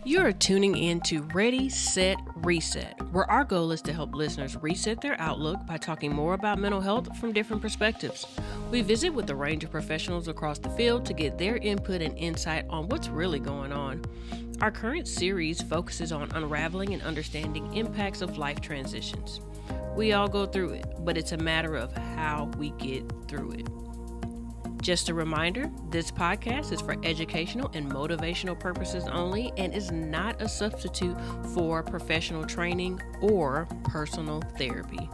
You're tuning in to Ready, Set, Reset, where our goal is to help listeners reset their outlook by talking more about mental health from different perspectives. We visit with a range of professionals across the field to get their input and insight on what's really going on. Our current series focuses on unraveling and understanding impacts of life transitions. We all go through it, but it's a matter of how we get through it. Just a reminder, this podcast is for educational and motivational purposes only and is not a substitute for professional training or personal therapy.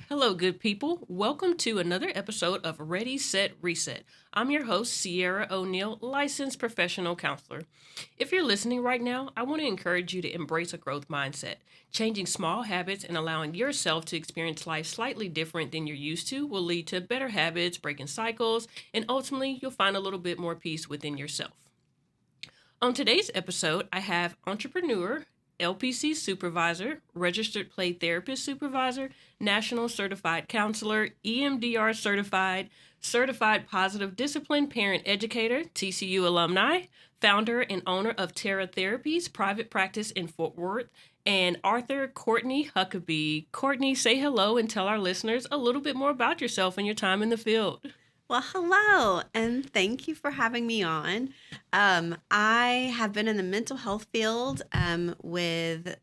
Hello, good people. Welcome to another episode of Ready, Set, Reset. I'm your host, Sierra O'Neill, licensed professional counselor. If you're listening right now, I want to encourage you to embrace a growth mindset. Changing small habits and allowing yourself to experience life slightly different than you're used to will lead to better habits, breaking cycles, and ultimately you'll find a little bit more peace within yourself. On today's episode, I have entrepreneur, LPC supervisor, registered play therapist supervisor, national certified counselor, EMDR certified, certified positive discipline parent educator, TCU alumni, founder and owner of Terra Therapies, private practice in Fort Worth, and author Courtney Huckabay. Courtney, say hello and tell our listeners a little bit more about yourself and your time in the field. Well, hello, and thank you for having me on. I have been in the mental health field with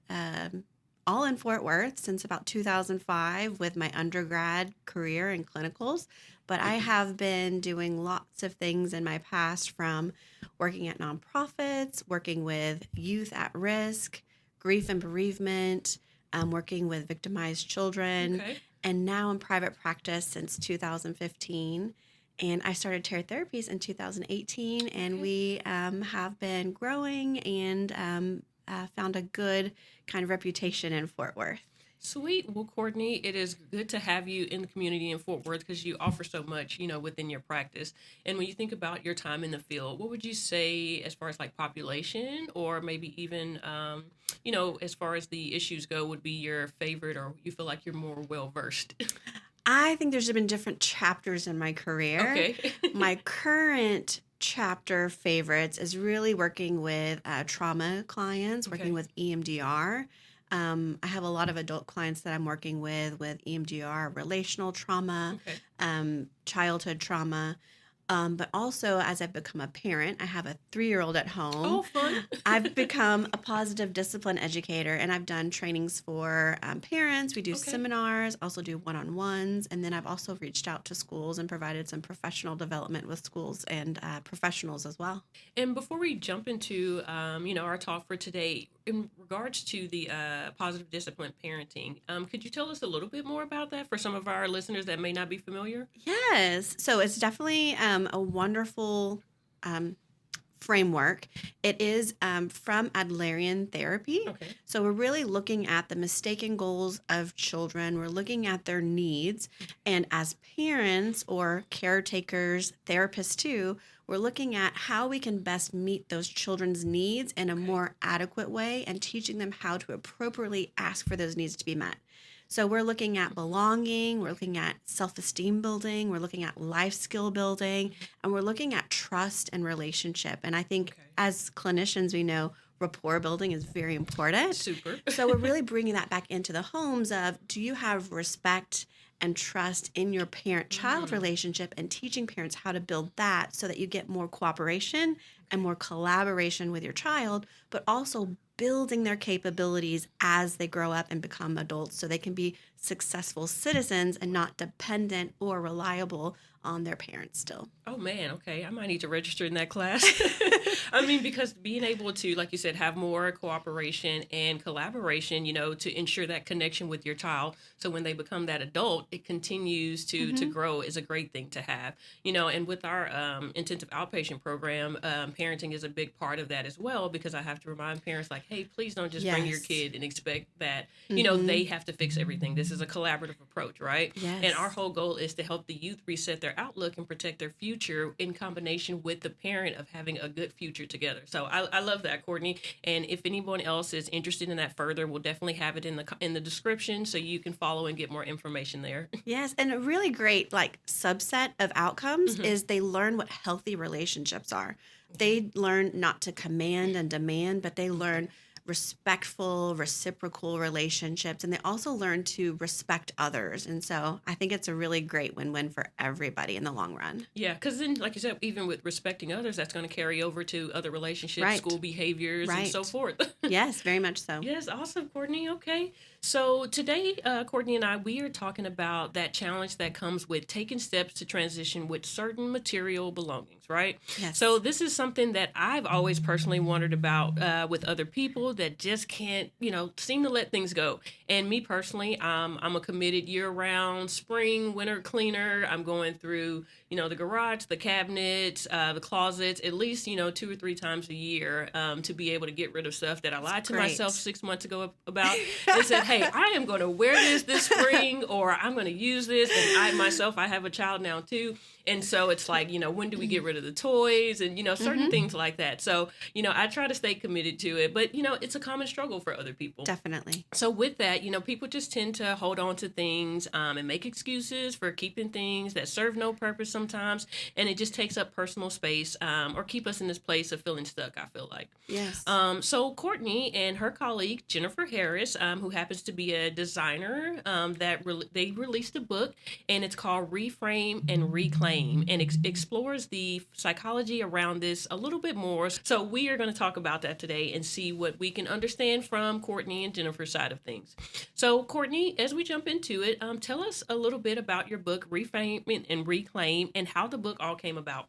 all in Fort Worth since about 2005 with my undergrad career in clinicals, but I have been doing lots of things in my past, from working at nonprofits, working with youth at risk, grief and bereavement, working with victimized children, and now in private practice since 2015. And I started Terra Therapies in 2018, and we have been growing and found a good kind of reputation in Fort Worth. Sweet. Well, Courtney, it is good to have you in the community in Fort Worth because you offer so much, within your practice. And when you think about your time in the field, what would you say as far as like population or maybe even, as far as the issues go, would be your favorite, or you feel like you're more well-versed? I think there's been different chapters in my career. Okay. My current chapter favorites is really working with trauma clients, working with EMDR. I have a lot of adult clients that I'm working with EMDR, relational trauma, childhood trauma. But also, as I've become a parent, I have a 3-year-old at home. Oh, fun. I've become a positive discipline educator, and I've done trainings for parents. We do seminars, also do one-on-ones, and then I've also reached out to schools and provided some professional development with schools and professionals as well. And before we jump into, our talk for today, in regards to the positive discipline parenting, could you tell us a little bit more about that for some of our listeners that may not be familiar? Yes. So it's definitely a wonderful framework. It is from Adlerian therapy. So we're really looking at the mistaken goals of children. We're looking at their needs. And as parents or caretakers, therapists too, we're looking at how we can best meet those children's needs in a more adequate way and teaching them how to appropriately ask for those needs to be met. So we're looking at belonging, we're looking at self-esteem building, we're looking at life skill building, and we're looking at trust and relationship. And I think as clinicians, we know rapport building is very important. Super. So we're really bringing that back into the homes of, do you have respect and trust in your parent-child relationship, and teaching parents how to build that so that you get more cooperation and more collaboration with your child, but also building their capabilities as they grow up and become adults so they can be successful citizens and not dependent or reliable on their parents still. Oh, man. Okay. I might need to register in that class. Because being able to, like you said, have more cooperation and collaboration, to ensure that connection with your child. So when they become that adult, it continues to grow is a great thing to have, and with our intensive outpatient program, parenting is a big part of that as well, because I have to remind parents like, hey, please don't just bring your kid and expect that, they have to fix everything. This is a collaborative approach, right? Yes. And our whole goal is to help the youth reset their outlook and protect their future in combination with the parent of having a good future together. So I love that, Courtney. And if anyone else is interested in that further, we'll definitely have it in the description so you can follow and get more information there. Yes, and a really great subset of outcomes is they learn what healthy relationships are. They they learn not to command and demand, but they learn respectful, reciprocal relationships, and they also learn to respect others. And so I think it's a really great win-win for everybody in the long run. Yeah, because then, like you said, even with respecting others, that's going to carry over to other relationships, Right. school behaviors, and so forth. Yes, very much so. Yes, awesome, Courtney. Okay. So today, Courtney and I, we are talking about that challenge that comes with taking steps to transition with certain material belongings, right? Yes. So this is something that I've always personally wondered about with other people that just can't, seem to let things go. And me personally, I'm a committed year-round spring, winter cleaner. I'm going through, the garage, the cabinets, the closets, at least, 2 or 3 times a year to be able to get rid of stuff that I lied to myself 6 months ago about and said, hey, I am going to wear this spring, or I'm going to use this. And I have a child now too. And so it's like, when do we get rid of the toys and, certain things like that. So, I try to stay committed to it, but, it's a common struggle for other people. Definitely. So with that, people just tend to hold on to things and make excuses for keeping things that serve no purpose sometimes. And it just takes up personal space or keep us in this place of feeling stuck, I feel like. Yes. So Courtney and her colleague, Jennifer Harris, who happens to be a designer, they released a book, and it's called Reframe and Reclaim. And explores the psychology around this a little bit more. So we are going to talk about that today and see what we can understand from Courtney and Jennifer's side of things. So Courtney, as we jump into it, tell us a little bit about your book, Reframe and Reclaim, and how the book all came about.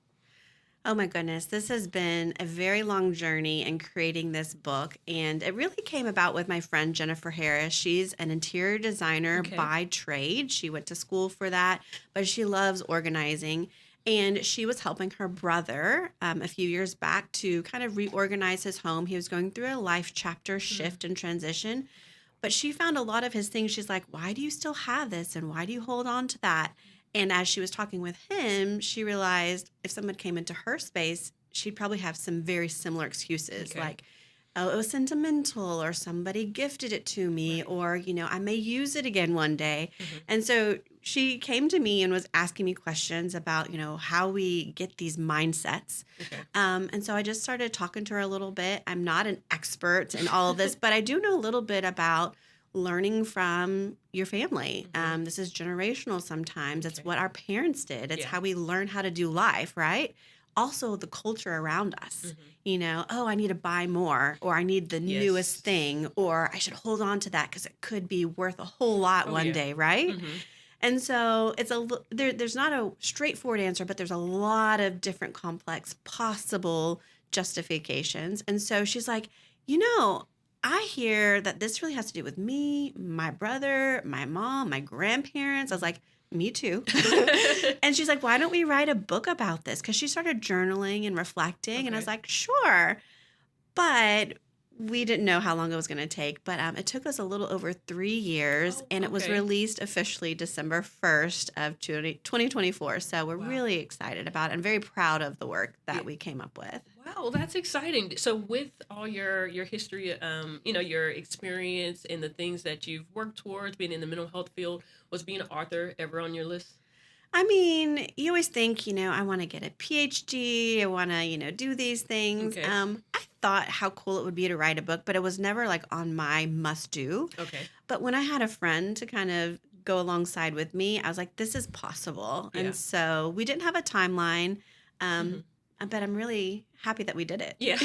Oh my goodness, this has been a very long journey in creating this book, and it really came about with my friend Jennifer Harris. She's an interior designer by trade. She went to school for that, but she loves organizing, and she was helping her brother a few years back to kind of reorganize his home. He was going through a life chapter shift and transition, but she found a lot of his things. She's like, why do you still have this, and why do you hold on to that? And as she was talking with him, she realized if someone came into her space, she'd probably have some very similar excuses like, oh, it was sentimental, or somebody gifted it to me, or, I may use it again one day. And so she came to me and was asking me questions about, how we get these mindsets. And so I just started talking to her a little bit. I'm not an expert in all of this, but I do know a little bit about learning from your family. This is generational sometimes. It's what our parents did. It's how we learn how to do life, right? Also, the culture around us. Oh, I need to buy more, or I need the newest thing, or I should hold on to that because it could be worth a whole lot one day, right? And so it's there's not a straightforward answer, but there's a lot of different complex possible justifications. And so she's like, I hear that this really has to do with me, my brother, my mom, my grandparents. I was like, me too. And she's like, why don't we write a book about this? Because she started journaling and reflecting. And I was like, sure. But we didn't know how long it was going to take. But it took us a little over 3 years. And it was released officially December 1st of 2024. So we're really excited about it. I'm very proud of the work that we came up with. Wow, that's exciting. So with all your history, your experience and the things that you've worked towards being in the mental health field, was being an author ever on your list? I mean, you always think, I want to get a PhD. I want to, do these things. I thought how cool it would be to write a book, but it was never like on my must do. But when I had a friend to kind of go alongside with me, I was like, this is possible. And so we didn't have a timeline. But I'm really happy that we did it. Yeah.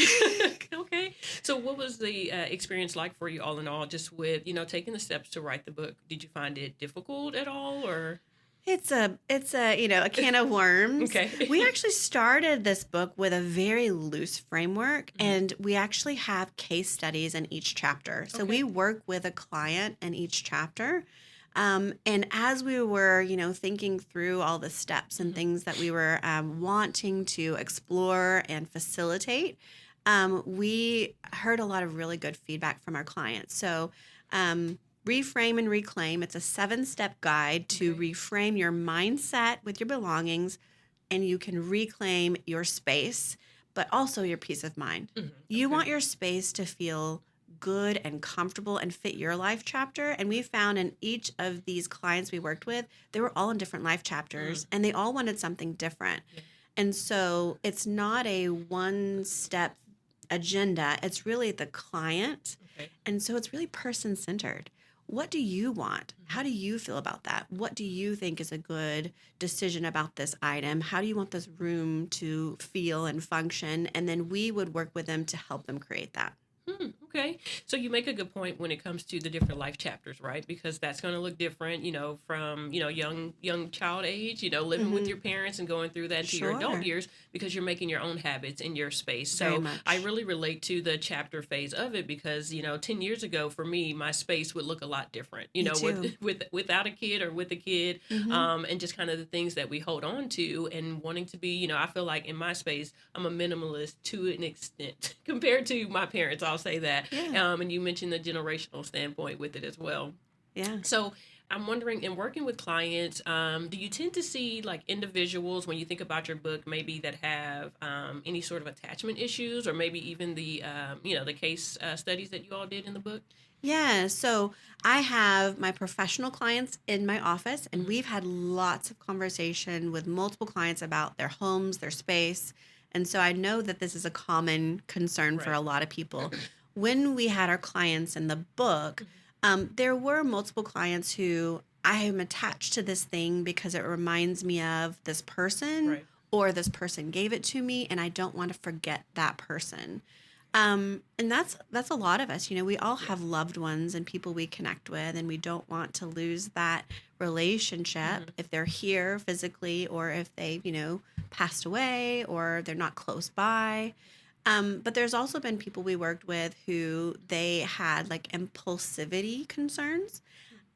Okay. So what was the experience like for you all in all, just with, taking the steps to write the book? Did you find it difficult at all, or? It's a a can of worms. We actually started this book with a very loose framework, and we actually have case studies in each chapter. So we work with a client in each chapter. And as we were, thinking through all the steps and things that we were wanting to explore and facilitate, we heard a lot of really good feedback from our clients. So Reframe and Reclaim, it's a 7-step guide to reframe your mindset with your belongings, and you can reclaim your space, but also your peace of mind. You want your space to feel good and comfortable and fit your life chapter. And we found in each of these clients we worked with, they were all in different life chapters and they all wanted something different. And so it's not a one-step agenda. It's really the client. Okay. And so it's really person-centered. What do you want? How do you feel about that? What do you think is a good decision about this item? How do you want this room to feel and function? And then we would work with them to help them create that. Okay. So you make a good point when it comes to the different life chapters, right? Because that's going to look different, from, young child age, living with your parents and going through that into your adult Sure. years, because you're making your own habits in your space. Very So much. I really relate to the chapter phase of it because, 10 years ago for me, my space would look a lot different, Me too. without a kid or with a kid, and just kind of the things that we hold on to and wanting to be, I feel like in my space, I'm a minimalist to an extent compared to my parents. I'll say that. Yeah. And you mentioned the generational standpoint with it as well. Yeah. So I'm wondering, in working with clients, do you tend to see like individuals when you think about your book, maybe that have any sort of attachment issues, or maybe even the case studies that you all did in the book? Yeah, so I have my professional clients in my office, and Mm-hmm. we've had lots of conversation with multiple clients about their homes, their space. And so I know that this is a common concern for Right. a lot of people. When we had our clients in the book, there were multiple clients who I am attached to this thing because it reminds me of this person Right. or this person gave it to me, and I don't want to forget that person. And that's a lot of us. We all have loved ones and people we connect with, and we don't want to lose that relationship if they're here physically or if they've, passed away or they're not close by. But there's also been people we worked with who they had like impulsivity concerns.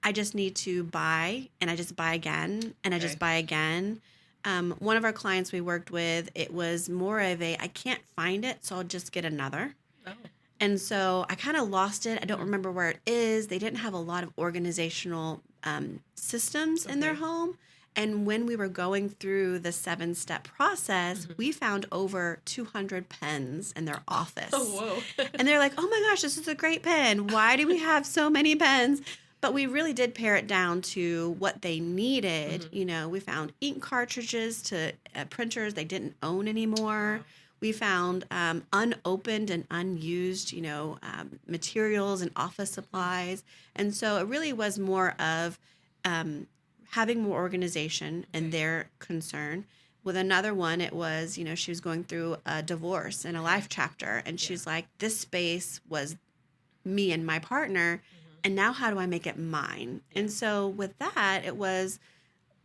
I just need to buy and I just buy again and I Okay. just buy again. One of our clients we worked with, it was more of I can't find it, so I'll just get another. Oh. And so I kind of lost it. I don't remember where it is. They didn't have a lot of organizational systems in their Okay. home. And when we were going through the 7-step process, we found over 200 pens in their office. Oh, whoa. And they're like, oh my gosh, this is a great pen. Why do we have so many pens? But we really did pare it down to what they needed. We found ink cartridges to printers they didn't own anymore. Wow. We found unopened and unused, materials and office supplies. And so it really was more of having more organization in their concern. With another one, it was, she was going through a divorce and a life chapter. And she's like, this space was me and my partner. And now how do I make it mine? And so with that, it was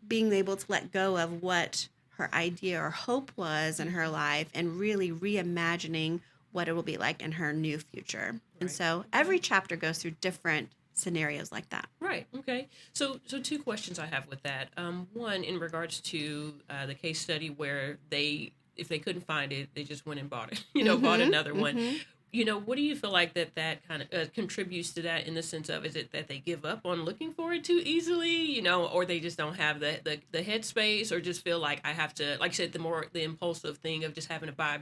being able to let go of what her idea or hope was in her life and really reimagining what it will be like in her new future. And Right. so every chapter goes through different scenarios like that. Right. Okay. So two questions I have with that. One, in regards to the case study where if they couldn't find it, they just went and bought it. Bought another one. What do you feel like that kind of contributes to that in the sense of, is it that they give up on looking for it too easily, or they just don't have the headspace, or just feel like I have to, like I said, the impulsive thing of just having to buy.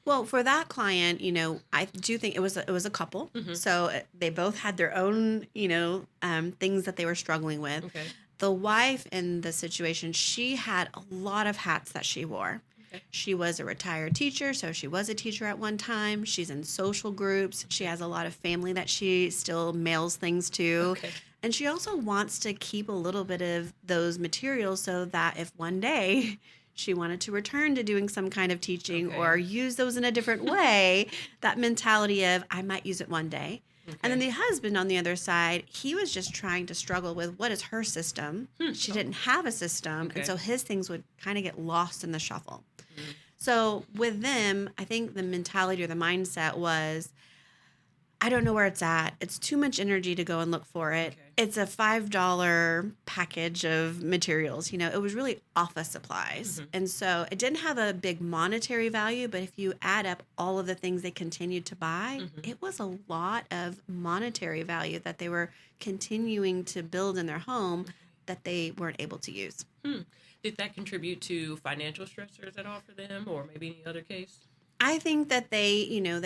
Well, for that client, I do think it was a couple. So they both had their own, things that they were struggling with. Okay. The wife in the situation, she had a lot of hats that she wore. Okay. She was a retired teacher, so she was a teacher at one time. She's in social groups. She has a lot of family that she still mails things to. Okay. And she also wants to keep a little bit of those materials so that if one day she wanted to return to doing some kind of teaching Okay. or use those in a different way, that mentality of, I might use it one day. Okay. And then the husband on the other side, he was just trying to struggle with what is her system. She didn't have a system. Okay. And so his things would kind of get lost in the shuffle. So with them, I think the mentality or the mindset was, I don't know where it's at. It's too much energy to go and look for it. Okay. It's a $5 package of materials. It was really office supplies. And so it didn't have a big monetary value, but if you add up all of the things they continued to buy, it was a lot of monetary value that they were continuing to build in their home that they weren't able to use. Did that contribute to financial stressors at all for them, or maybe any other case? I think that they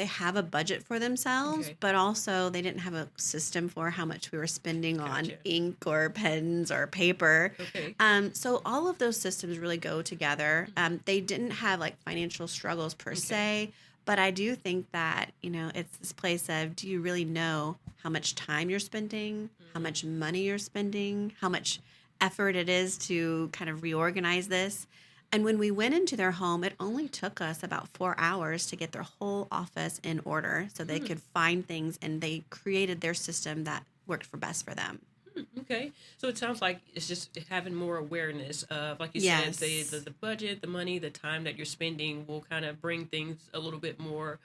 have a budget for themselves, Okay. but also they didn't have a system for how much we were spending on Gotcha. ink or pens or paper. Okay. So all of those systems really go together. They didn't have like financial struggles per Okay. se, but I do think that, it's this place of, do you really know how much time you're spending, how much money you're spending, how much effort it is to kind of reorganize this? And when we went into their home, it only took us about 4 hours to get their whole office in order so they could find things, and they created their system that worked for best for them. Okay. So it sounds like it's just having more awareness of, like you Yes. said, the budget, the money, the time that you're spending will kind of bring things a little bit more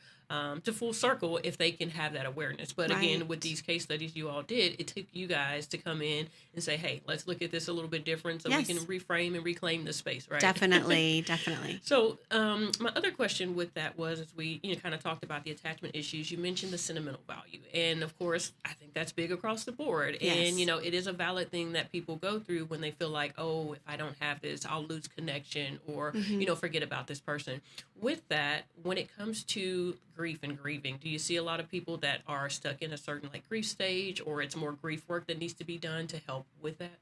to full circle if they can have that awareness. But again, with Right. these case studies you all did, it took you guys to come in and say, hey, let's look at this a little bit different so we Yes. can reframe and reclaim the space, right? Definitely, definitely. So, my other question with that was, as we kind of talked about the attachment issues, you mentioned the sentimental value, and of course, I think that's big across the board. Yes. And it is a valid thing that people go through when they feel like, oh, if I don't have this, I'll lose connection, or forget about this person. With that, when it comes to grief and grieving, do you see a lot of people that are stuck in a certain like grief stage, or it's more grief work that needs to be done to help with that?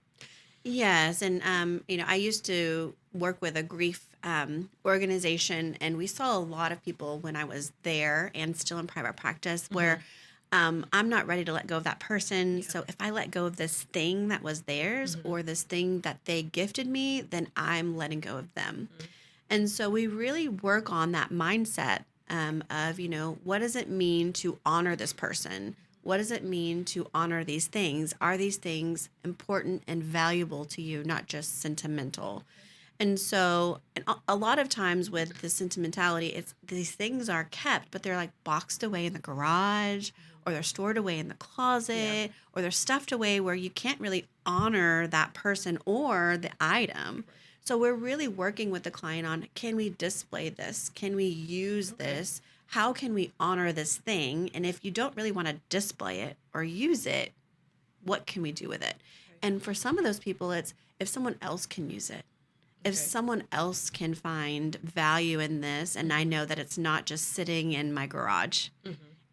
Yes, and I used to work with a grief organization, and we saw a lot of people when I was there and still in private practice where I'm not ready to let go of that person. So if I let go of this thing that was theirs or this thing that they gifted me, then I'm letting go of them. And so we really work on that mindset of, what does it mean to honor this person? What does it mean to honor these things? Are these things important and valuable to you, not just sentimental? And so a lot of times with the sentimentality, it's these things are kept, but they're like boxed away in the garage, or they're stored away in the closet, or they're stuffed away where you can't really honor that person or the item. So we're really working with the client on, can we display this? Can we use this? How can we honor this thing? And if you don't really want to display it or use it, what can we do with it? And for some of those people, it's if someone else can use it, if someone else can find value in this, and I know that it's not just sitting in my garage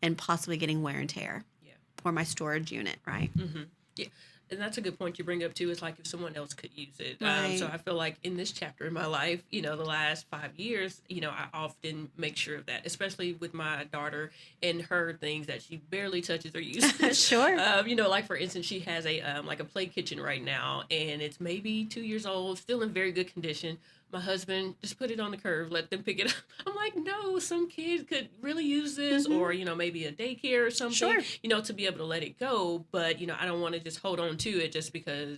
and possibly getting wear and tear or my storage unit, right? Yeah. And that's a good point you bring up too. Is like if someone else could use it. Right. So I feel like in this chapter in my life, the last 5 years, I often make sure of that, especially with my daughter and her things that she barely touches or uses. Sure. Like for instance, she has a like a play kitchen right now, and it's maybe 2 years old, still in very good condition. My husband just put it on the curb, let them pick it up. I'm like, no, some kid could really use this, or maybe a daycare or something, Sure. to be able to let it go. But I don't want to just hold on to it just because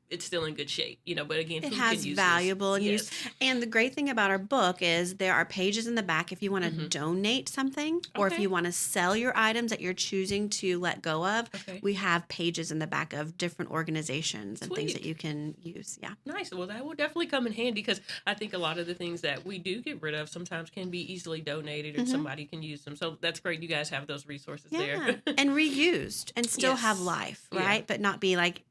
it's still in good shape. But again, It who has can use valuable this? use. And the great thing about our book is there are pages in the back if you want to donate something, or if Okay. you want to sell your items that you're choosing to let go of. Okay. We have pages in the back of different organizations and things Sweet. that you can use. Yeah. Nice. Well, that will definitely come in handy because I think a lot of the things that we do get rid of sometimes can be easily donated or somebody can use them. So that's great. You guys have those resources Yeah. there. And reused and still have Yes. life, Yeah. right? But not be like,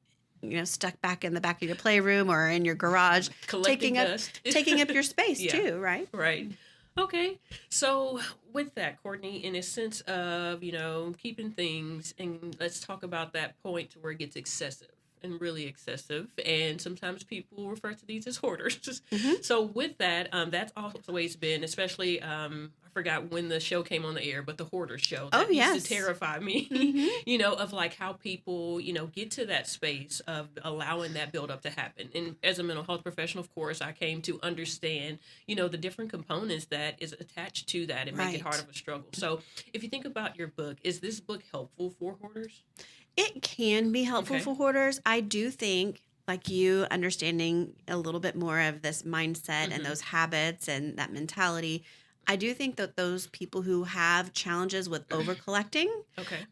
stuck back in the back of your playroom or in your garage, Collecting dust. taking up your space Yeah. too, right? Right. Okay. So with that, Courtney, in a sense of, keeping things, and let's talk about that point where it gets excessive and really excessive. And sometimes people refer to these as hoarders. So with that, that's always been, especially, I forgot when the show came on the air, but the hoarder show. That used yes. to terrify me, of like how people, get to that space of allowing that buildup to happen. And as a mental health professional, of course, I came to understand, the different components that is attached to that and make it Right. hard of a struggle. So if you think about your book, is this book helpful for hoarders? It can be helpful Okay. for hoarders. I do think, like you, understanding a little bit more of this mindset and those habits and that mentality, I do think that those people who have challenges with over collecting Okay.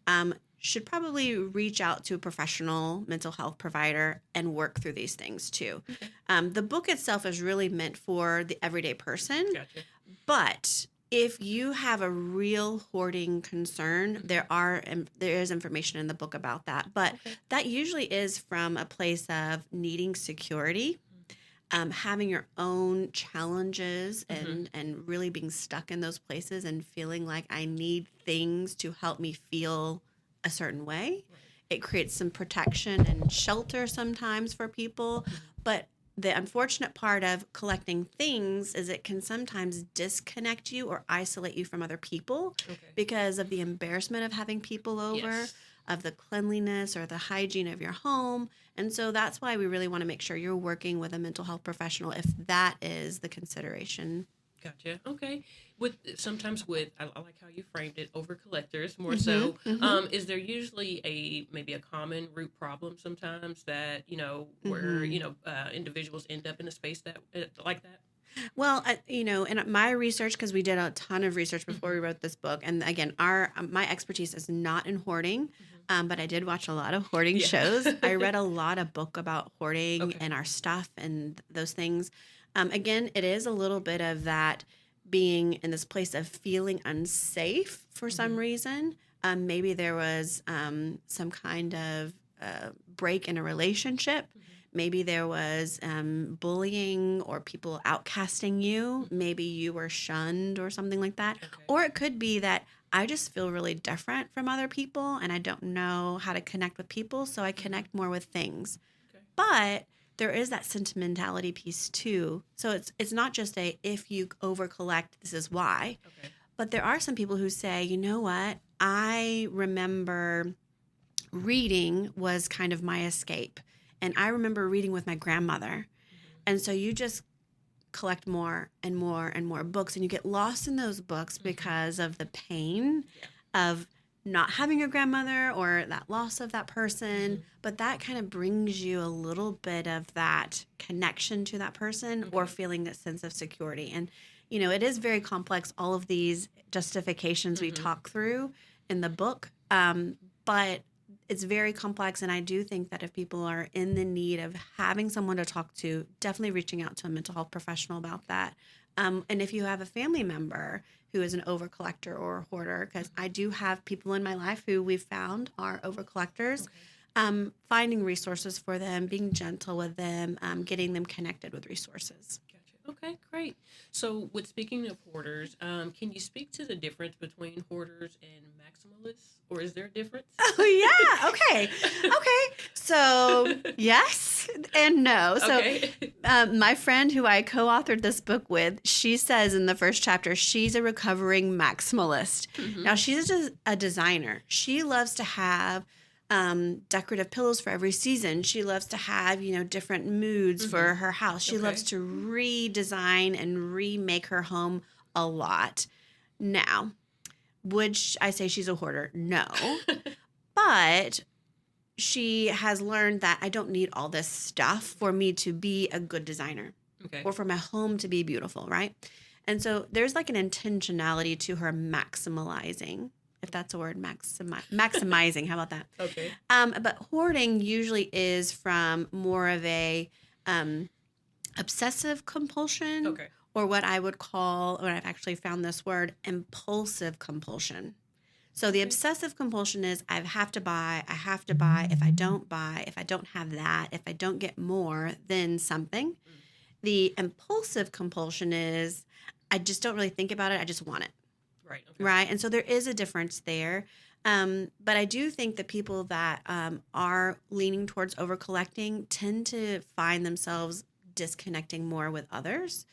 should probably reach out to a professional mental health provider and work through these things too. The book itself is really meant for the everyday person, Gotcha. but if you have a real hoarding concern, there is information in the book about that. But that usually is from a place of needing security. having your own challenges and really being stuck in those places and feeling like I need things to help me feel a certain way. Right. It creates some protection and shelter sometimes for people. But the unfortunate part of collecting things is it can sometimes disconnect you or isolate you from other people because of the embarrassment of having people over, Yes. of the cleanliness or the hygiene of your home. And so that's why we really want to make sure you're working with a mental health professional if that is the consideration. Gotcha. Okay. I like how you framed it. Over collectors, more so. Is there usually maybe a common root problem sometimes that where individuals end up in a space that like that? Well, in my research, because we did a ton of research before we wrote this book, and again, my expertise is not in hoarding, but I did watch a lot of hoarding shows. I read a lot of book about hoarding and our stuff and those things. Again, it is a little bit of that being in this place of feeling unsafe for some reason. Maybe there was some kind of break in a relationship. Maybe there was bullying or people outcasting you. Maybe you were shunned or something like that. Or it could be that I just feel really different from other people and I don't know how to connect with people, so I connect more with things. But there is that sentimentality piece too. So it's not just if you over collect, this is why. But there are some people who say, you know what? I remember reading was kind of my escape. And I remember reading with my grandmother. And so you just collect more and more and more books, and you get lost in those books because of the pain of not having a grandmother or that loss of that person. But that kind of brings you a little bit of that connection to that person or feeling a sense of security. And, it is very complex, all of these justifications we talk through in the book. But it's very complex, and I do think that if people are in the need of having someone to talk to, definitely reaching out to a mental health professional about that. And if you have a family member who is an over-collector or a hoarder, because I do have people in my life who we've found are over-collectors, finding resources for them, being gentle with them, getting them connected with resources. Okay, great. So, speaking of hoarders, can you speak to the difference between hoarders and maximalists, or is there a difference? Oh yeah. Okay. So yes and no. So my friend who I co-authored this book with, she says in the first chapter, she's a recovering maximalist. Now she's a designer. She loves to have decorative pillows for every season. She loves to have, different moods for her house. She loves to redesign and remake her home a lot. Now, would I say she's a hoarder? No. But she has learned that I don't need all this stuff for me to be a good designer or for my home to be beautiful, right? And so there's like an intentionality to her maximalizing, if that's a word, maximizing. How about that? But hoarding usually is from more of a obsessive compulsion or what I would call, when I've actually found this word, impulsive compulsion. So the obsessive compulsion is I have to buy. If I don't buy, if I don't have that, if I don't get more, then something. The impulsive compulsion is I just don't really think about it. I just want it. Right. And so there is a difference there. But I do think that people that are leaning towards over collecting tend to find themselves disconnecting more with others.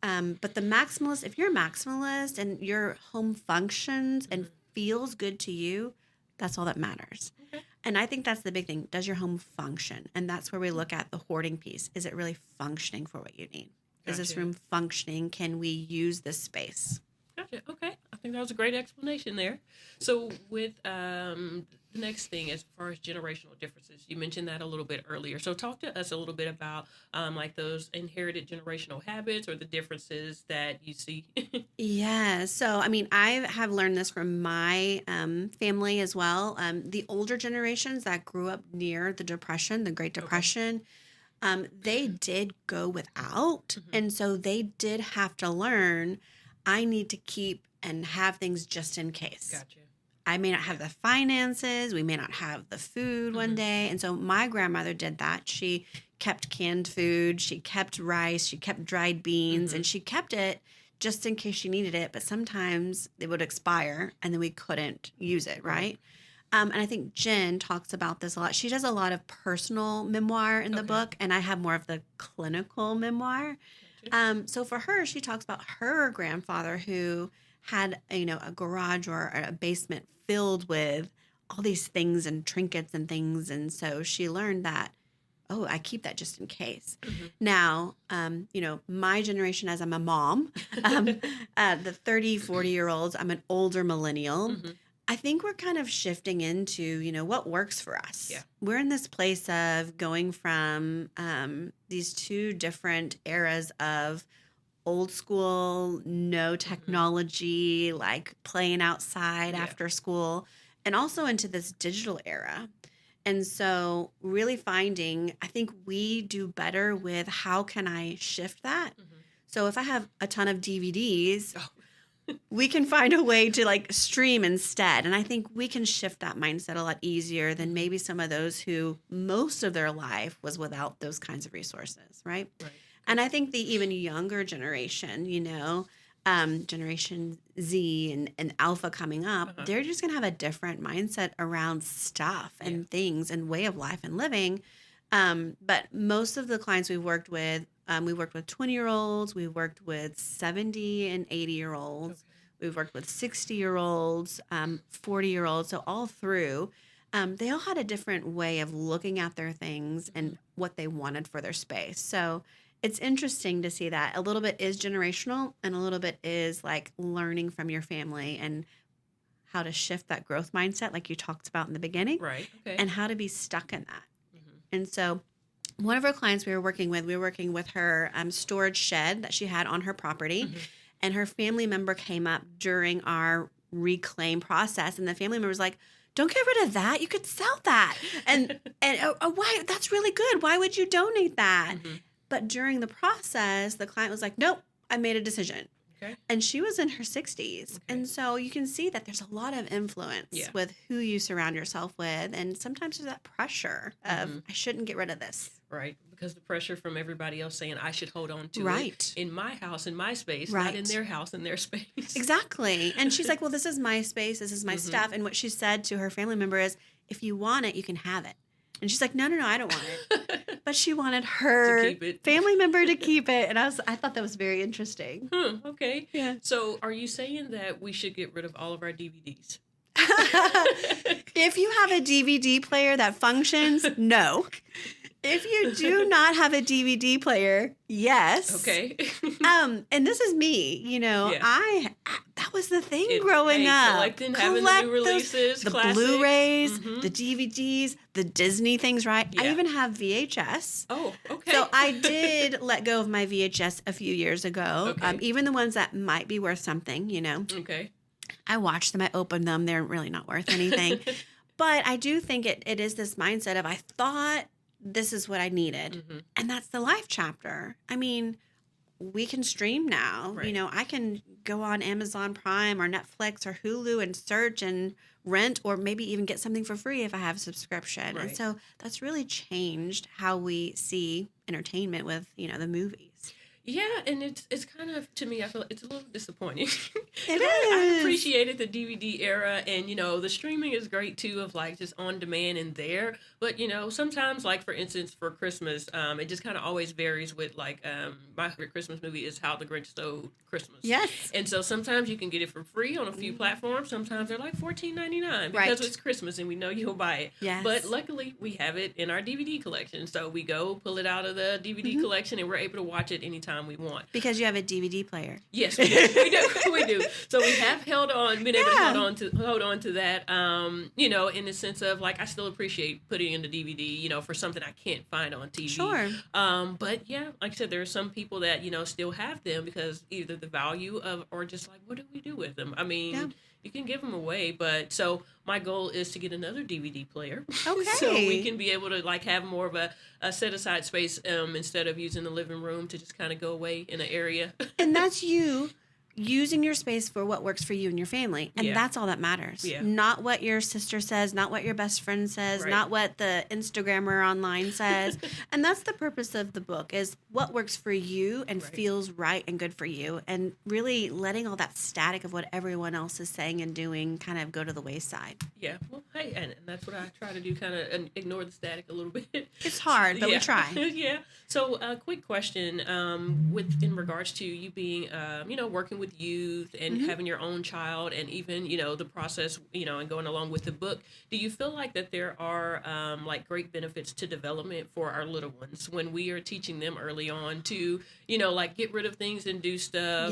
But the maximalist, if you're a maximalist and your home functions and feels good to you, that's all that matters. And I think that's the big thing. Does your home function? And that's where we look at the hoarding piece. Is it really functioning for what you need? Is this room functioning? Can we use this space? Gotcha. Okay. I think that was a great explanation there. So with the next thing, as far as generational differences, you mentioned that a little bit earlier. So talk to us a little bit about like those inherited generational habits or the differences that you see. Yeah. So, I mean, I have learned this from my family as well. The older generations that grew up near the Depression, the Great Depression, they did go without. And so they did have to learn, I need to keep and have things just in case. Gotcha. I may not have the finances. We may not have the food one day. And so my grandmother did that. She kept canned food. She kept rice. She kept dried beans. And she kept it just in case she needed it. But sometimes it would expire and then we couldn't use it, right? And I think Jen talks about this a lot. She does a lot of personal memoir in the book, and I have more of the clinical memoir. So for her, she talks about her grandfather who had, a garage or a basement filled with all these things and trinkets and things. And so she learned that, oh, I keep that just in case. Now, my generation, as I'm a mom, the 30, 40-year-olds, I'm an older millennial. I think we're kind of shifting into, what works for us. Yeah. We're in this place of going from these two different eras of old school, no technology, like playing outside after school, and also into this digital era. And so really finding, I think we do better with how can I shift that? So if I have a ton of DVDs, we can find a way to like stream instead. And I think we can shift that mindset a lot easier than maybe some of those who most of their life was without those kinds of resources, right? And I think the even younger generation, Generation Z and Alpha coming up, they're just going to have a different mindset around stuff and things and way of life and living. But most of the clients we worked with 20-year-olds, we worked with 70 and 80-year-olds, we've worked with 60-year-olds, 40-year-olds. So all through, they all had a different way of looking at their things and what they wanted for their space. So it's interesting to see that a little bit is generational and a little bit is like learning from your family and how to shift that growth mindset like you talked about in the beginning. Right. Okay. And how to be stuck in that. And so one of our clients we were working with her storage shed that she had on her property. And her family member came up during our reclaim process. And the family member was like, don't get rid of that. You could sell that. And why? That's really good. Why would you donate that? But during the process, the client was like, nope, I made a decision. And she was in her 60s. And so you can see that there's a lot of influence with who you surround yourself with. And sometimes there's that pressure of, I shouldn't get rid of this. Right. Because the pressure from everybody else saying I should hold on to it in my house, in my space, not in their house, in their space. Exactly. And she's like, well, this is my space. This is my stuff. And what she said to her family member is, if you want it, you can have it. And she's like, no, I don't want it. But she wanted her family member to keep it. And I thought that was very interesting. Okay. Yeah. So are you saying that we should get rid of all of our DVDs? If you have a DVD player that functions, no. If you do not have a DVD player, yes. Okay. And this is me, that was the thing growing up. Collecting, having the new releases, the classics. Blu-rays, the DVDs, the Disney things, right? I even have VHS. Oh, okay. So I did let go of my VHS a few years ago, even the ones that might be worth something, Okay. I watched them, I opened them, they're really not worth anything. But I do think it is this mindset of I thought this is what I needed. And that's the life chapter. I mean, we can stream now. Right. I can go on Amazon Prime or Netflix or Hulu and search and rent or maybe even get something for free if I have a subscription. Right. And so that's really changed how we see entertainment with, the movies. Yeah, and it's kind of, to me, I feel like it's a little disappointing. It is. I appreciated the DVD era, and, the streaming is great, too, of, like, just on demand and there. But, sometimes, like, for instance, for Christmas, it just kind of always varies with, like, my favorite Christmas movie is How the Grinch Stole Christmas. Yes. And so sometimes you can get it for free on a few platforms. Sometimes they're like $14.99 because it's Christmas and we know you'll buy it. Yes. But luckily, we have it in our DVD collection. So we go pull it out of the DVD collection and we're able to watch it anytime we want. Because you have a DVD player. Yes, we do. We do. So we have been able to hold on to that, in the sense of, like, I still appreciate putting in the DVD, for something I can't find on TV. Sure. But yeah, like I said, there are some people that, still have them because either the value of, or just like, what do we do with them? I mean, you can give them away, but so my goal is to get another DVD player. Okay. So we can be able to, like, have more of a set aside space instead of using the living room to just kind of go away in an area. And that's you using your space for what works for you and your family. And that's all that matters. Yeah. Not what your sister says, not what your best friend says, not what the Instagrammer online says. And that's the purpose of the book, is what works for you and feels right and good for you. And really letting all that static of what everyone else is saying and doing kind of go to the wayside. Yeah. Well, hey, and that's what I try to do, kind of ignore the static a little bit. It's hard, but we try. Yeah. So a quick question in regards to you being, working with youth and having your own child, and even, the process, and going along with the book. Do you feel like that there are like great benefits to development for our little ones when we are teaching them early on to, like get rid of things and do stuff?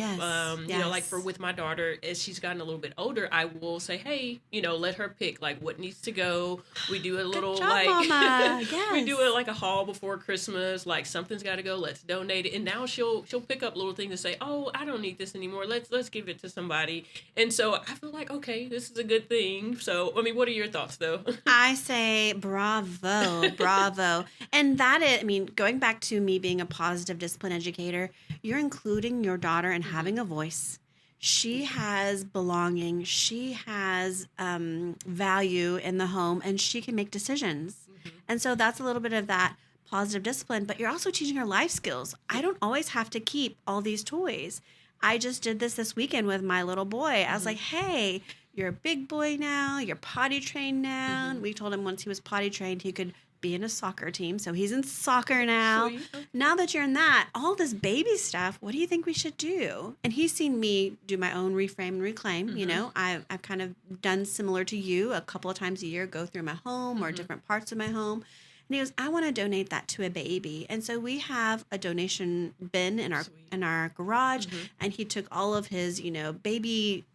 Like with my daughter, as she's gotten a little bit older, I will say, hey, let her pick like what needs to go. We do a little Good job, Mama. We do it like a haul before Christmas, like something's got to go, let's donate it. And now she'll pick up little things and say, oh, I don't need this anymore, let's give it to somebody. And so I feel like, okay, this is a good thing. So I mean, what are your thoughts though? I say bravo. And that is, I mean, going back to me being a positive discipline educator, you're including your daughter and having a voice. She has belonging. She has value in the home, and she can make decisions. And so that's a little bit of that positive discipline, but you're also teaching her life skills. I don't always have to keep all these toys. I just did this weekend with my little boy. I was like, hey, you're a big boy now. You're potty trained now. And we told him once he was potty trained, he could be in a soccer team. So he's in soccer now. Sweet. Now that you're in that, all this baby stuff, what do you think we should do? And he's seen me do my own Reframe and Reclaim. I've kind of done similar to you a couple of times a year, go through my home or different parts of my home. And he goes, I want to donate that to a baby. And so we have a donation bin in our garage. And he took all of his, baby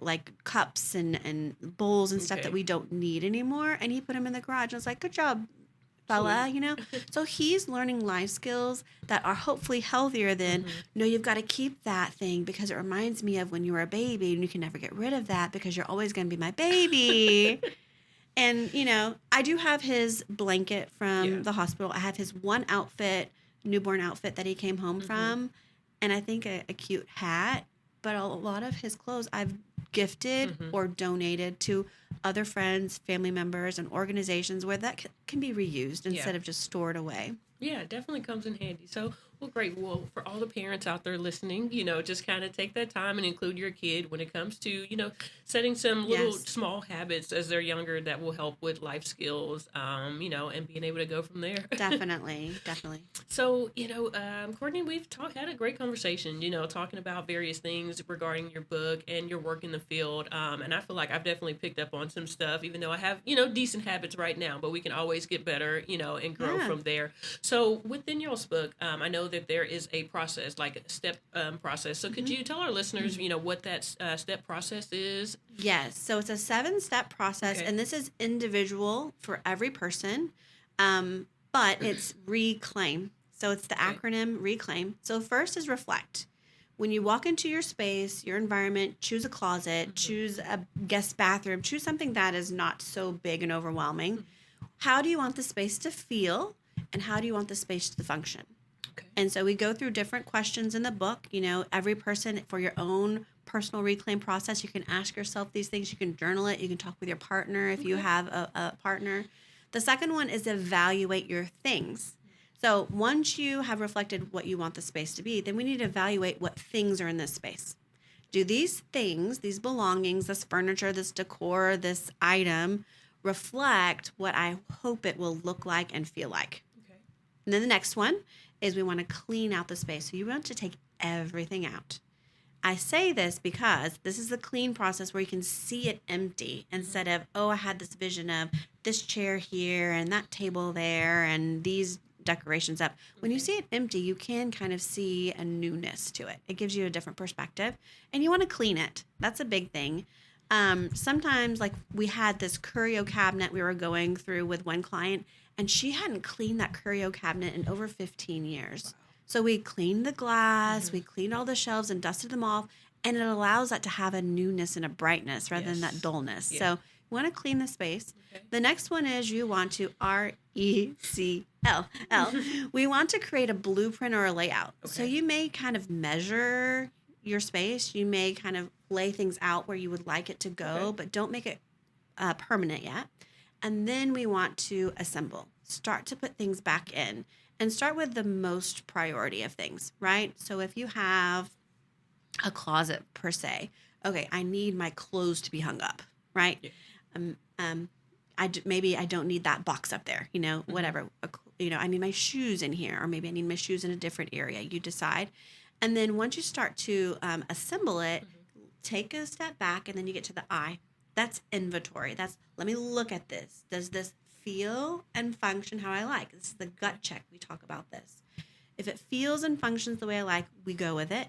like cups and bowls and stuff that we don't need anymore. And he put them in the garage. I was like, good job, fella, So he's learning life skills that are hopefully healthier than, no, you've got to keep that thing because it reminds me of when you were a baby and you can never get rid of that because you're always going to be my baby. And, I do have his blanket from the hospital. I have his one outfit, newborn outfit that he came home from. And I think a cute hat. But a lot of his clothes I've gifted or donated to other friends, family members, and organizations where that can be reused instead of just stored away. Yeah, it definitely comes in handy. So, well, great. Well, for all the parents out there listening, just kind of take that time and include your kid when it comes to, setting some little small habits as they're younger that will help with life skills, and being able to go from there. Definitely. So, Courtney, we've had a great conversation, talking about various things regarding your book and your work in the field. And I feel like I've definitely picked up on some stuff, even though I have, decent habits right now, but we can always get better, and grow from there. So within y'all's book, I know that there is a process, like a step process. So could you tell our listeners, what that step process is? Yes. So it's a 7-step process, and this is individual for every person, but it's Reclaim. So it's the acronym Reclaim. So first is reflect. When you walk into your space, your environment, choose a closet, choose a guest bathroom, choose something that is not so big and overwhelming. How do you want the space to feel, and how do you want the space to function? And so we go through different questions in the book. Every person for your own personal reclaim process, you can ask yourself these things. You can journal it. You can talk with your partner if you have a partner. The second one is evaluate your things. So once you have reflected what you want the space to be, then we need to evaluate what things are in this space. Do these things, these belongings, this furniture, this decor, this item, reflect what I hope it will look like and feel like? And then the next one is we want to clean out the space. So you want to take everything out. I say this because this is the clean process where you can see it empty instead of, I had this vision of this chair here and that table there and these decorations up. When you see it empty, you can kind of see a newness to it. It gives you a different perspective, and you want to clean it. That's a big thing. Sometimes, like we had this curio cabinet we were going through with one client, and she hadn't cleaned that curio cabinet in over 15 years. Wow. So we cleaned the glass, we cleaned all the shelves and dusted them off, and it allows that to have a newness and a brightness rather than that dullness. Yeah. So you want to clean the space. Okay. The next one is you want to RECLL. We want to create a blueprint or a layout. Okay. So you may kind of measure your space, you may kind of lay things out where you would like it to go, Okay. but don't make it permanent yet. And then we want to assemble, start to put things back in, and start with the most priority of things, right? So if you have a closet per se, okay, I need my clothes to be hung up, right? Yeah. Um, um, maybe I don't need that box up there, whatever. I need my shoes in here, or maybe I need my shoes in a different area. You decide. And then once you start to assemble it, take a step back, and then you get to the I. That's inventory. That's, let me look at this. Does this feel and function how I like? This is the gut check. We talk about this. If it feels and functions the way I like, we go with it.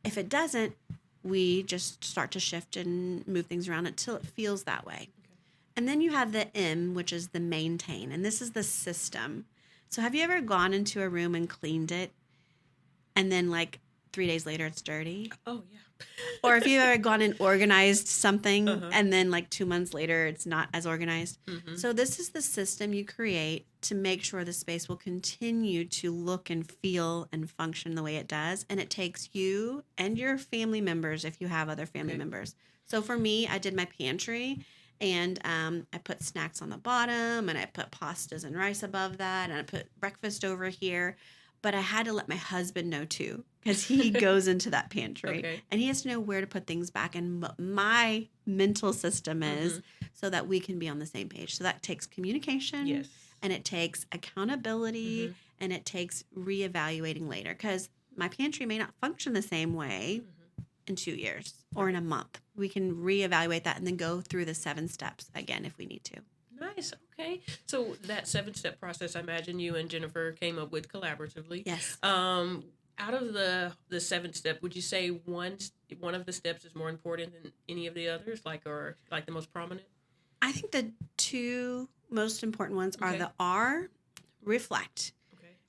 If it doesn't, we just start to shift and move things around until it feels that way. Okay. And then you have the M, which is the maintain. And this is the system. So have you ever gone into a room and cleaned it, and then like 3 days later it's dirty? Oh, yeah. Or if you've ever gone and organized something, and then like 2 months later it's not as organized. So this is the system you create to make sure the space will continue to look and feel and function the way it does. And it takes you and your family members, if you have other family members. So for me, I did my pantry, and I put snacks on the bottom, and I put pastas and rice above that, and I put breakfast over here. But I had to let my husband know too, because he goes into that pantry and he has to know where to put things back. And what my mental system is, so that we can be on the same page. So that takes communication, and it takes accountability, and it takes reevaluating later, because my pantry may not function the same way in 2 years or in a month. We can reevaluate that and then go through the 7 steps again if we need to. Nice. Okay. So that 7-step process, I imagine you and Jennifer came up with collaboratively. Yes. Out of the 7-step, would you say one of the steps is more important than any of the others, or the most prominent? I think the 2 most important ones are the R, reflect.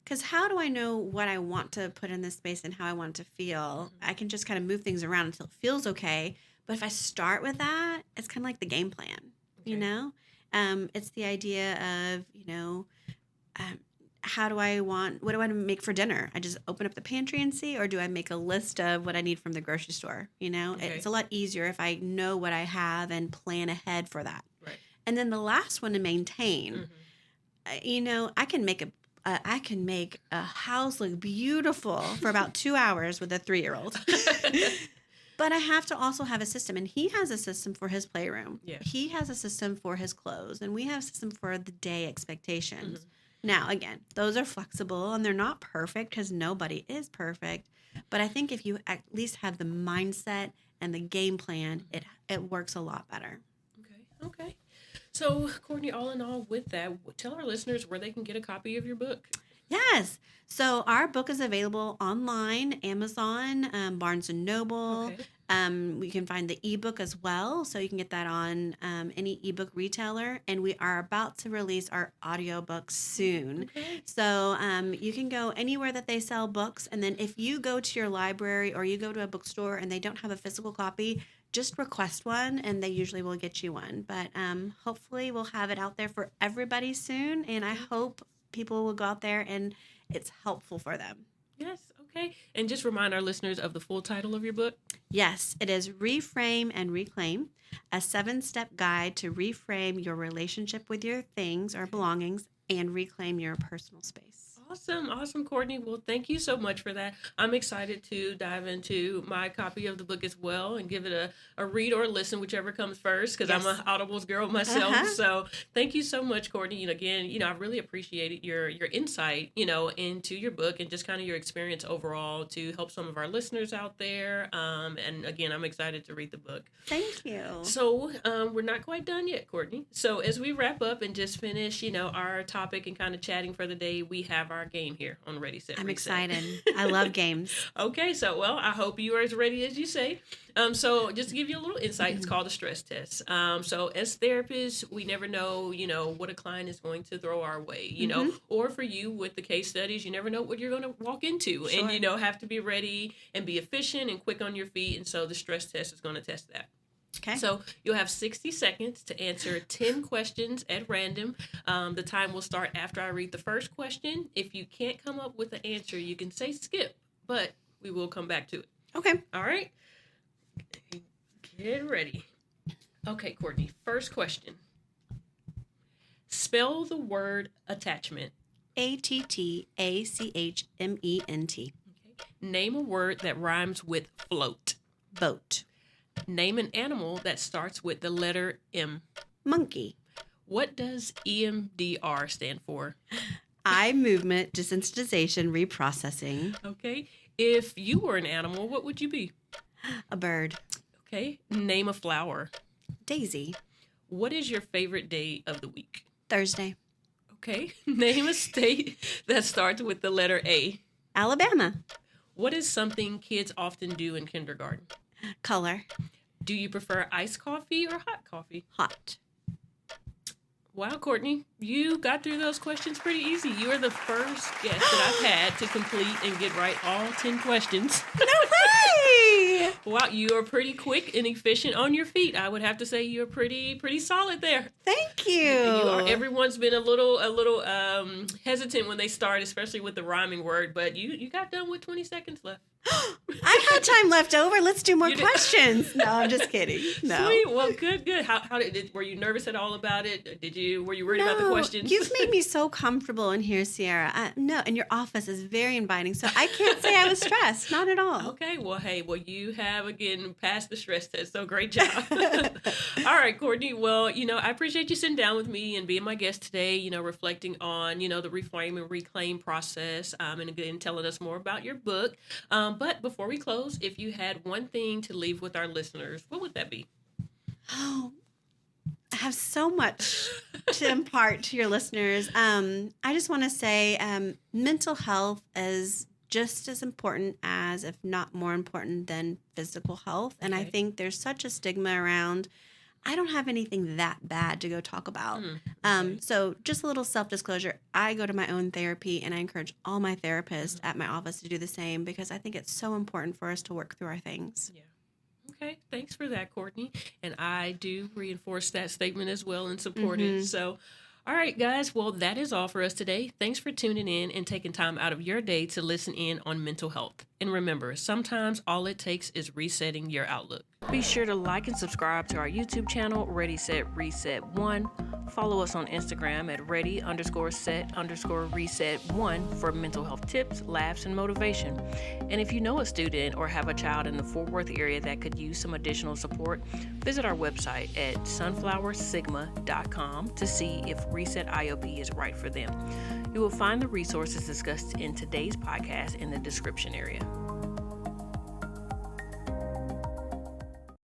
Because how do I know what I want to put in this space and how I want it to feel? I can just kind of move things around until it feels okay. But if I start with that, it's kind of like the game plan, It's the idea of, what do I want to make for dinner? I just open up the pantry and see, or do I make a list of what I need from the grocery store? It's a lot easier if I know what I have and plan ahead for that. Right. And then the last one, to maintain, I can make a house look beautiful for about 2 hours with a 3-year-old. But I have to also have a system, and he has a system for his playroom. Yeah. He has a system for his clothes, and we have a system for the day expectations. Now, again, those are flexible, and they're not perfect, because nobody is perfect. But I think if you at least have the mindset and the game plan, it works a lot better. Okay. So, Courtney, all in all, with that, tell our listeners where they can get a copy of your book. Yes. So our book is available online, Amazon, Barnes & Noble. We can find the ebook as well. So you can get that on any ebook retailer. And we are about to release our audiobook soon. So you can go anywhere that they sell books. And then if you go to your library or you go to a bookstore and they don't have a physical copy, just request one, and they usually will get you one. But hopefully we'll have it out there for everybody soon. And I hope people will go out there and it's helpful for them. Yes. Okay. And just remind our listeners of the full title of your book. Yes, it is Reframe and Reclaim, a 7-step guide to reframe your relationship with your things or belongings and reclaim your personal space. Awesome, Courtney. Well, thank you so much for that. I'm excited to dive into my copy of the book as well and give it a read or listen, whichever comes first, because I'm an Audibles girl myself. So thank you so much, Courtney. And again, I really appreciated your insight, into your book and just kind of your experience overall to help some of our listeners out there. And again, I'm excited to read the book. Thank you. So we're not quite done yet, Courtney. So as we wrap up and just finish, our topic and kind of chatting for the day, we have our game here on Ready, Set, Reset. I'm excited. I love games. Okay, so I hope you are as ready as you say. So just to give you a little insight, it's called a stress test. So as therapists, we never know, what a client is going to throw our way, or for you with the case studies, you never know what you're going to walk into. Sure. And, have to be ready and be efficient and quick on your feet. And so the stress test is going to test that. Okay. So you'll have 60 seconds to answer 10 questions at random. The time will start after I read the first question. If you can't come up with the answer, you can say skip, but we will come back to it. Okay. All right. Get ready. Okay, Courtney, first question. Spell the word attachment. Attachment. Okay. Name a word that rhymes with float. Boat. Name an animal that starts with the letter M. Monkey. What does EMDR stand for? Eye movement desensitization reprocessing. Okay. If you were an animal, what would you be? A bird. Okay. Name a flower. Daisy. What is your favorite day of the week? Thursday. Okay. Name a state that starts with the letter A. Alabama. What is something kids often do in kindergarten? Color. Do you prefer iced coffee or hot coffee? Hot. Wow, Courtney, you got through those questions pretty easy. You are the first guest that I've had to complete and get right all 10 questions. No way! Wow, you are pretty quick and efficient on your feet. I would have to say you're pretty solid there. Thank you. Everyone's been a little hesitant when they start, especially with the rhyming word, but you got done with 20 seconds left. I had time left over. Let's do more questions. No, I'm just kidding. No. Sweet. Well, good. How were you nervous at all about it? Were you worried about the questions? You've made me so comfortable in here, Sierra. No, and your office is very inviting, so I can't say I was stressed. Not at all. Okay. Well, hey, you have again passed the stress test, so great job. All right, Courtney. Well, I appreciate you sitting down with me and being my guest today. Reflecting on the Reframe and Reclaim process, and again telling us more about your book. But before we close, if you had one thing to leave with our listeners, what would that be? Oh, I have so much to impart to your listeners. I just want to say mental health is just as important as, if not more important than, physical health. And I think there's such a stigma around, I don't have anything that bad to go talk about. So just a little self-disclosure. I go to my own therapy, and I encourage all my therapists at my office to do the same, because I think it's so important for us to work through our things. Yeah. Okay. Thanks for that, Courtney. And I do reinforce that statement as well and support it. So, all right, guys. Well, that is all for us today. Thanks for tuning in and taking time out of your day to listen in on mental health. And remember, sometimes all it takes is resetting your outlook. Be sure to like and subscribe to our YouTube channel, Ready, Set, Reset 1. Follow us on Instagram at ready_set_reset1 for mental health tips, laughs, and motivation. And if you know a student or have a child in the Fort Worth area that could use some additional support, visit our website at sunflowersigma.com to see if Reset IOP is right for them. You will find the resources discussed in today's podcast in the description area.